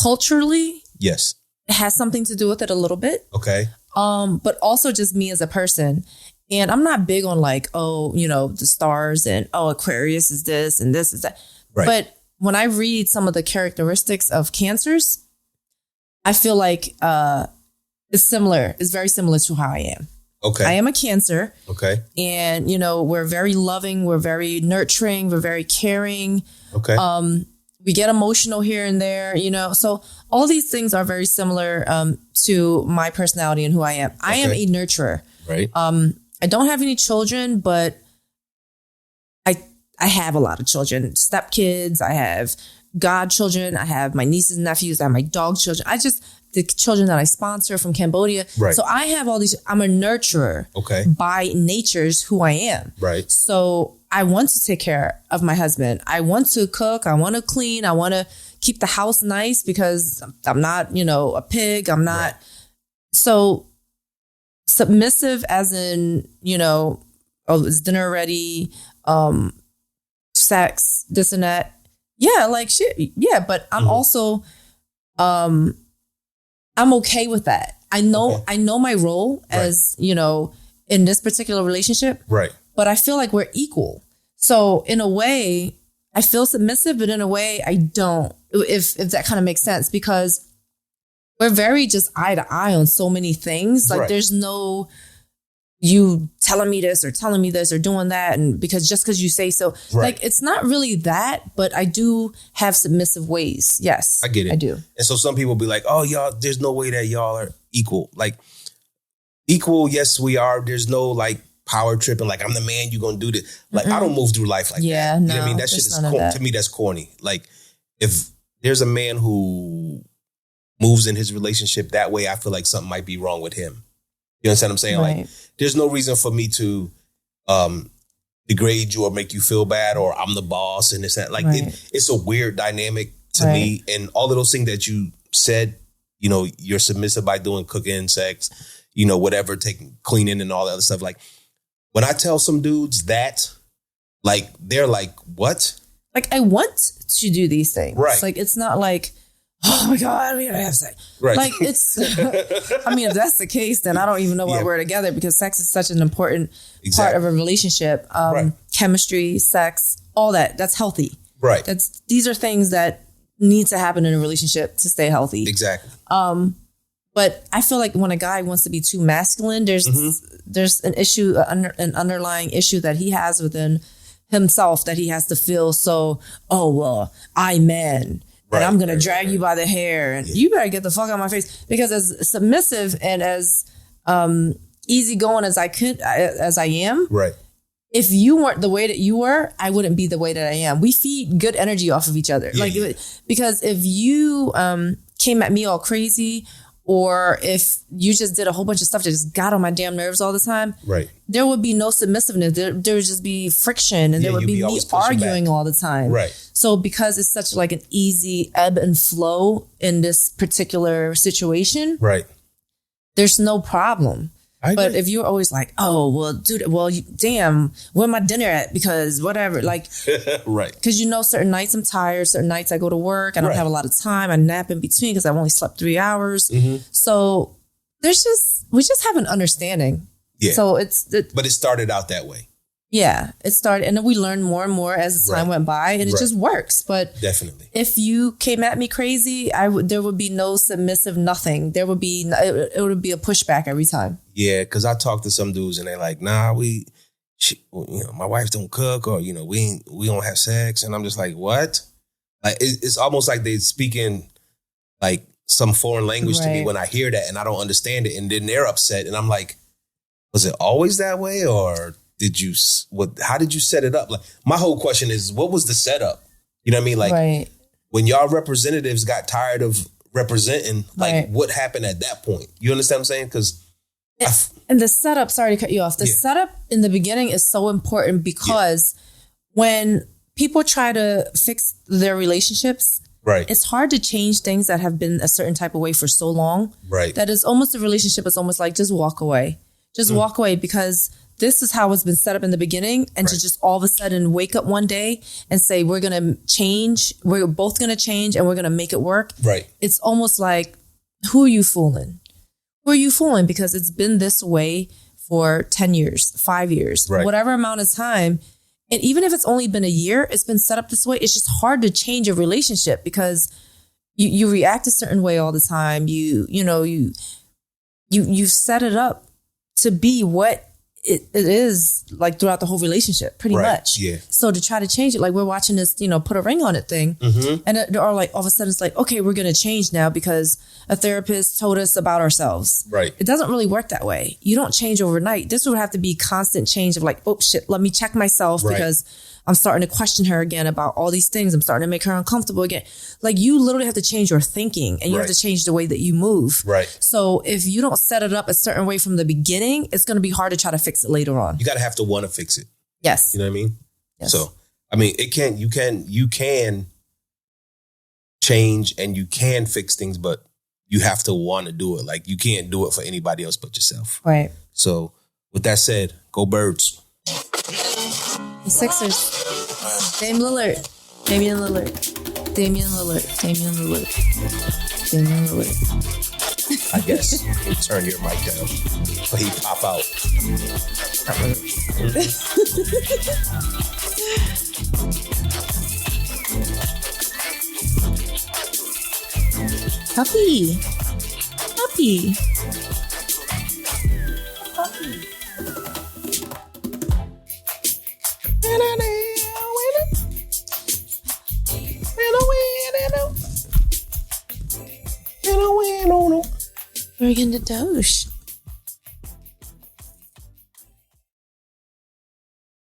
culturally, yes, it has something to do with it a little bit. Okay. But also just me as a person. And I'm not big on like, the stars and, Aquarius is this and this is that. Right. But when I read some of the characteristics of cancers, I feel like it's very similar to how I am. Okay. I am a Cancer. Okay. And, we're very loving. We're very nurturing. We're very caring. Okay. We get emotional here and there, So all these things are very similar to my personality and who I am. I am a nurturer. Right. I don't have any children, but I have a lot of children, stepkids. I have godchildren. I have my nieces and nephews. I have my dog children. The children that I sponsor from Cambodia. Right. So I have all these, I'm a nurturer. Okay. By nature's who I am. Right. So I want to take care of my husband. I want to cook. I want to clean. I want to keep the house nice because I'm not, a pig. I'm not. Right. So submissive as in, is dinner ready? Sex, this and that. Yeah, like shit. Yeah, but I'm also, I'm okay with that. I know my role as, in this particular relationship. Right. But I feel like we're equal. So in a way, I feel submissive, but in a way I don't, if that kind of makes sense, because we're very just eye to eye on so many things. Like there's no, you telling me this or telling me this or doing that. And because you say so, like, it's not really that, but I do have submissive ways. Yes. I get it. I do. And so some people be like, oh, y'all, there's no way that y'all are equal. Like equal. Yes, we are. There's no like power tripping. Like I'm the man. You going to do this. Like I don't move through life like that. No, you know what I mean? That shit is to me, that's corny. Like if there's a man who moves in his relationship that way, I feel like something might be wrong with him. You understand what I'm saying? Like, there's no reason for me to degrade you or make you feel bad or I'm the boss and this and that. Like, it's a weird dynamic to me. And all of those things that you said, you're submissive by doing cooking, sex, whatever, taking cleaning and all that other stuff. Like, when I tell some dudes that, like, they're like, what? Like, I want to do these things. Right. Like, it's not like, oh my God, we gotta have sex. Right. Like it's, I mean, if that's the case, then I don't even know why we're together because sex is such an important part of a relationship. Chemistry, sex, all that's healthy. Right. These are things that need to happen in a relationship to stay healthy. Exactly. But I feel like when a guy wants to be too masculine, there's an issue, an underlying issue that he has within himself that he has to feel so, oh, well, I man. and I'm going to drag you by the hair, and you better get the fuck out of my face. Because as submissive and as easygoing as I am, right. If you weren't the way that you were, I wouldn't be the way that I am. We feed good energy off of each other. Because if you came at me all crazy, or if you just did a whole bunch of stuff that just got on my damn nerves all the time, right, there would be no submissiveness. There would just be friction, and there would be me arguing all the time. Right. So because it's such like an easy ebb and flow in this particular situation, right, there's no problem. But if you're always like, oh, well, dude, damn, where my dinner at? Because whatever, like, right. Because certain nights I'm tired, certain nights I go to work, I don't have a lot of time, I nap in between because I've only slept 3 hours. Mm-hmm. So we just have an understanding. Yeah. So but it started out that way. Yeah, it started, and then we learned more and more as the time went by, and it just works. But definitely, if you came at me crazy, there would be no submissive nothing. There would be it would be a pushback every time. Yeah, because I talk to some dudes and they're like, "Nah, my wife don't cook, or we don't have sex," and I'm just like, "What?" Like it's almost like they speaking like some foreign language to me when I hear that, and I don't understand it, and then they're upset, and I'm like, "Was it always that way, or?" How did you set it up? Like, my whole question is, what was the setup? You know what I mean? Like, when y'all representatives got tired of representing, like, what happened at that point? You understand what I'm saying? Because and the setup, sorry to cut you off. The setup in the beginning is so important because when people try to fix their relationships, it's hard to change things that have been a certain type of way for so long. Right. That is almost a relationship. It's almost like just walk away. Just walk away, because this is how it's been set up in the beginning, and to just all of a sudden wake up one day and say, we're going to change. We're both going to change and we're going to make it work. Right. It's almost like, who are you fooling? Who are you fooling? Because it's been this way for 10 years, 5 years, whatever amount of time. And even if it's only been a year, it's been set up this way. It's just hard to change a relationship because you react a certain way all the time. You set it up to be what it is like throughout the whole relationship, pretty much. Yeah. So to try to change it, like we're watching this, put a ring on it thing. Mm-hmm. And or like all of a sudden it's like, okay, we're going to change now because a therapist told us about ourselves. Right. It doesn't really work that way. You don't change overnight. This would have to be constant change of like, oh shit, let me check myself because I'm starting to question her again about all these things. I'm starting to make her uncomfortable again. Like, you literally have to change your thinking, and you have to change the way that you move. Right. So if you don't set it up a certain way from the beginning, it's going to be hard to try to fix it later on. You got to have to want to fix it. Yes. You know what I mean? Yes. So, I mean, you can change and you can fix things, but you have to want to do it. Like, you can't do it for anybody else but yourself. Right. So with that said, go Birds. The Sixers. Damian Lillard. I guess. Turn your mic down. But he pop out. Puppy. We're going to Doge.